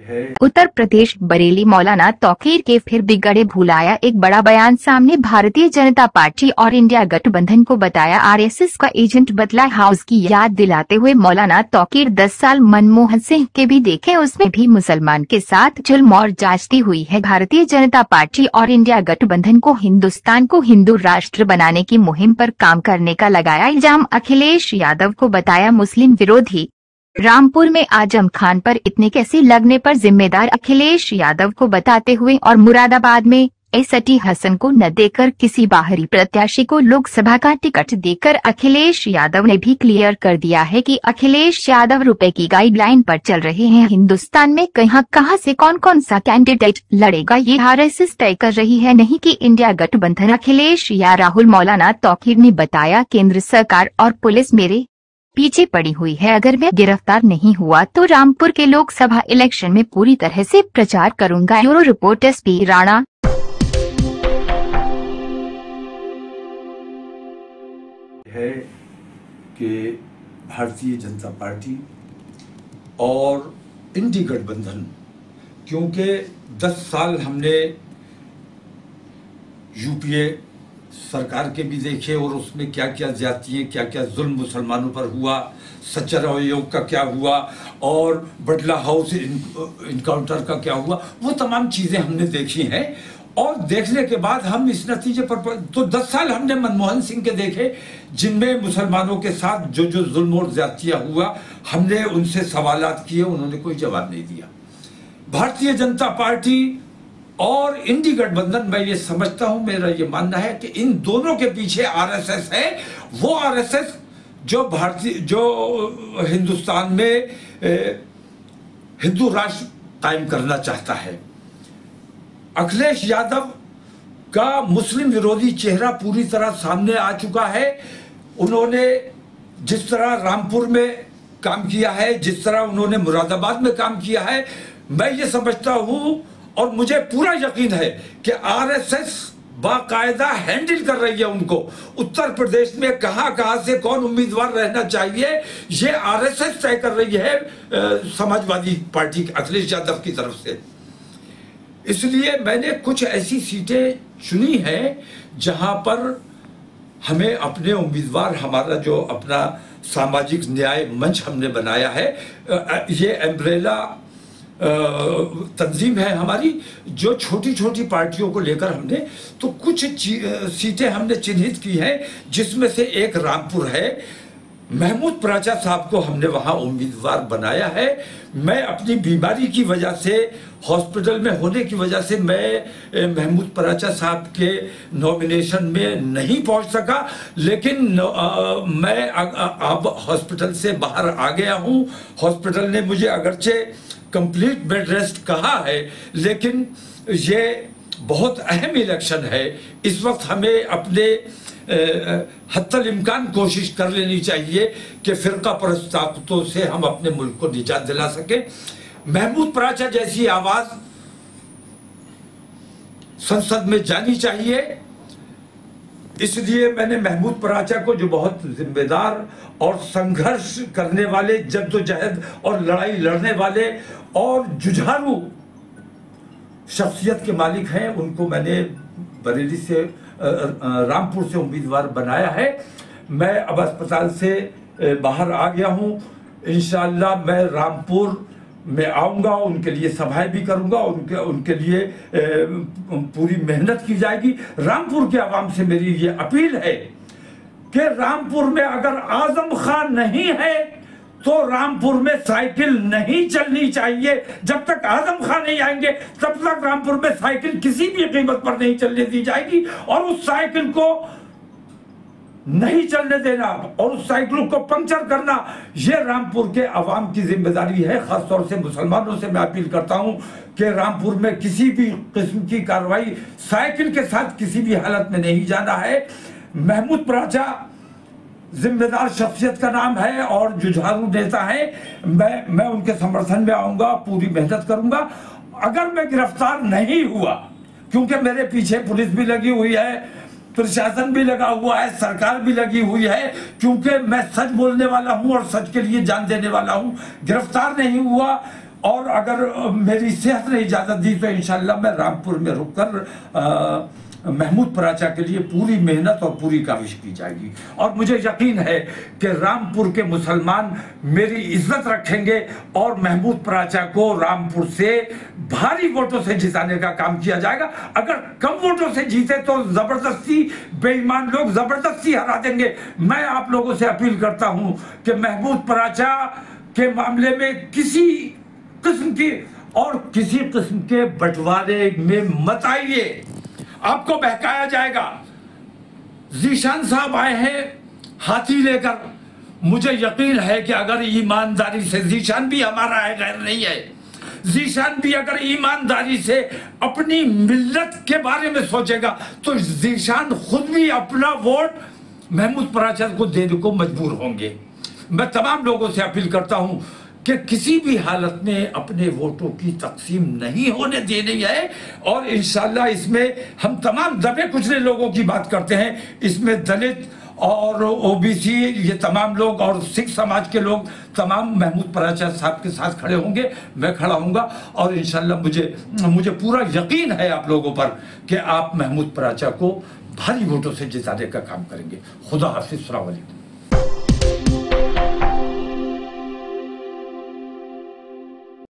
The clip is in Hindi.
उत्तर प्रदेश बरेली मौलाना तौकीर के फिर बिगड़े भुलाया, एक बड़ा बयान सामने। भारतीय जनता पार्टी और इंडिया गठबंधन को बताया आरएसएस का एजेंट, बदला हाउस की याद दिलाते हुए मौलाना तौकीर 10 साल मनमोहन सिंह के भी देखे, उसमें भी मुसलमान के साथ जुल्म और जांचती हुई है। भारतीय जनता पार्टी और इंडिया गठबंधन को हिंदुस्तान को हिंदू राष्ट्र बनाने की मुहिम पर काम करने का लगाया इल्जाम। अखिलेश यादव को बताया मुस्लिम विरोधी। रामपुर में आजम खान पर इतने कैसे लगने पर जिम्मेदार अखिलेश यादव को बताते हुए और मुरादाबाद में एसटी हसन को न देकर किसी बाहरी प्रत्याशी को लोकसभा का टिकट देकर अखिलेश यादव ने भी क्लियर कर दिया है कि अखिलेश यादव रुपए की गाइडलाइन पर चल रहे हैं। हिंदुस्तान में कहां से कौन कौन सा कैंडिडेट लड़ेगा ये आरएसएस तय कर रही है, नहीं कि इंडिया गठबंधन। अखिलेश या राहुल। मौलाना तौकीर ने बताया केंद्र सरकार और पुलिस मेरे पीछे पड़ी हुई है, अगर मैं गिरफ्तार नहीं हुआ तो रामपुर के लोकसभा इलेक्शन में पूरी तरह से प्रचार करूंगा। Bureau report SP Rana. है कि भारतीय जनता पार्टी और इंडी गठबंधन, क्योंकि 10 साल हमने यूपीए सरकार के भी देखे और उसमें क्या क्या ज्यादतियाँ, क्या क्या जुल्म मुसलमानों पर हुआ, सच्चर आयोग का क्या हुआ और बडला हाउस इनकाउंटर का क्या हुआ, वो तमाम चीज़ें हमने देखी हैं। और देखने के बाद हम इस नतीजे पर तो 10 साल हमने मनमोहन सिंह के देखे, जिनमें मुसलमानों के साथ जो जो जुल्म और ज्यादतियाँ हुआ, हमने उनसे सवालात किए, उन्होंने कोई जवाब नहीं दिया। भारतीय जनता पार्टी और इंडी गठबंधन, मैं ये समझता हूं, मेरा ये मानना है कि इन दोनों के पीछे आरएसएस है। वो आरएसएस जो हिंदुस्तान में हिंदू राष्ट्र कायम करना चाहता है। अखिलेश यादव का मुस्लिम विरोधी चेहरा पूरी तरह सामने आ चुका है। उन्होंने जिस तरह रामपुर में काम किया है, जिस तरह उन्होंने मुरादाबाद में काम किया है, मैं ये समझता हूं और मुझे पूरा यकीन है कि आरएसएस बाकायदा हैंडल कर रही है उनको। उत्तर प्रदेश में कहां से कौन उम्मीदवार रहना चाहिए, ये आरएसएस तय कर रही है समाजवादी पार्टी अखिलेश यादव की तरफ से। इसलिए मैंने कुछ ऐसी सीटें चुनी हैं जहां पर हमें अपने उम्मीदवार, हमारा जो अपना सामाजिक न्याय मंच हमने बनाया है, ये एम्ब्रेला तंजीम है हमारी, जो छोटी छोटी पार्टियों को लेकर हमने तो कुछ सीटें हमने चिन्हित की हैं, जिसमें से एक रामपुर है। महमूद पराचा साहब को हमने वहां उम्मीदवार बनाया है। मैं अपनी बीमारी की वजह से, हॉस्पिटल में होने की वजह से मैं महमूद पराचा साहब के नॉमिनेशन में नहीं पहुंच सका, लेकिन मैं अब हॉस्पिटल से बाहर आ गया हूं। हॉस्पिटल ने मुझे अगरचे कंप्लीट बेड रेस्ट कहा है, लेकिन ये बहुत अहम इलेक्शन है। इस वक्त हमें अपने हत्तल इम्कान कोशिश कर लेनी चाहिए कि फिरका परस्त ताकतों से हम अपने मुल्क को निजात दिला सके। महमूद पराचा जैसी आवाज संसद में जानी चाहिए। इसलिए मैंने महमूद पराचा को, जो बहुत जिम्मेदार और संघर्ष करने वाले, जद्दोजहद और लड़ाई लड़ने वाले और जुझारू शख्सियत के मालिक हैं, उनको मैंने बरेली से, रामपुर से उम्मीदवार बनाया है। मैं अब अस्पताल से बाहर आ गया हूं। इंशाअल्लाह मैं रामपुर में आऊंगा, उनके लिए सभाएं भी करूंगा, उनके लिए पूरी मेहनत की जाएगी। रामपुर के आवाम से मेरी ये अपील है कि रामपुर में अगर आजम खान नहीं है तो रामपुर में साइकिल नहीं चलनी चाहिए। जब तक आजम खान नहीं आएंगे तब तक रामपुर में साइकिल किसी भी कीमत पर नहीं चलने दी जाएगी, और उस साइकिल को नहीं चलने देना और उस साइकिल को पंक्चर करना, यह रामपुर के अवाम की जिम्मेदारी है। खासतौर से मुसलमानों से मैं अपील करता हूं कि रामपुर में किसी भी किस्म की कार्रवाई साइकिल के साथ किसी भी हालत में नहीं जाना है। महमूद पराचा जिम्मेदार शख्सियत का नाम है और जुझारू नेता है। मैं उनके समर्थन में आऊंगा, पूरी मेहनत करूंगा। अगर मैं गिरफ्तार नहीं हुआ, क्योंकि मेरे पीछे पुलिस भी लगी हुई है, प्रशासन भी लगा हुआ है, सरकार भी लगी हुई है, क्योंकि मैं सच बोलने वाला हूं और सच के लिए जान देने वाला हूं। गिरफ्तार नहीं हुआ और अगर मेरी सेहत ने इजाज़त दी तो इंशाल्लाह मैं रामपुर में रुककर महमूद पराचा के लिए पूरी मेहनत और पूरी काविश की जाएगी। और मुझे यकीन है कि रामपुर के मुसलमान मेरी इज्जत रखेंगे और महमूद पराचा को रामपुर से भारी वोटों से जिताने का काम किया जाएगा। अगर कम वोटों से जीते तो जबरदस्ती बेईमान लोग जबरदस्ती हरा देंगे। मैं आप लोगों से अपील करता हूं कि महमूद पराचा के मामले में किसी किस्म के बंटवारे में मत आइए, आपको बहकाया जाएगा। जीशान साहब आए हैं हाथी लेकर, मुझे यकीन है कि अगर ईमानदारी से, जीशान भी हमारा है, गैर नहीं है, जीशान भी अगर ईमानदारी से अपनी मिल्लत के बारे में सोचेगा तो जीशान खुद भी अपना वोट महमूद पराचा को देने को मजबूर होंगे। मैं तमाम लोगों से अपील करता हूं कि किसी भी हालत में अपने वोटों की तकसीम नहीं होने देनी है। और इंशाल्लाह इसमें हम तमाम दबे कुचले लोगों की बात करते हैं, इसमें दलित और ओबीसी ये तमाम लोग और सिख समाज के लोग तमाम महमूद पराचा साहब के साथ खड़े होंगे, मैं खड़ा होऊंगा। और इंशाल्लाह मुझे पूरा यकीन है आप लोगों पर कि आप महमूद पराचा को भारी वोटों से जिताने का काम करेंगे। खुदा हाफिज़, अस्सलाम वालेकुम।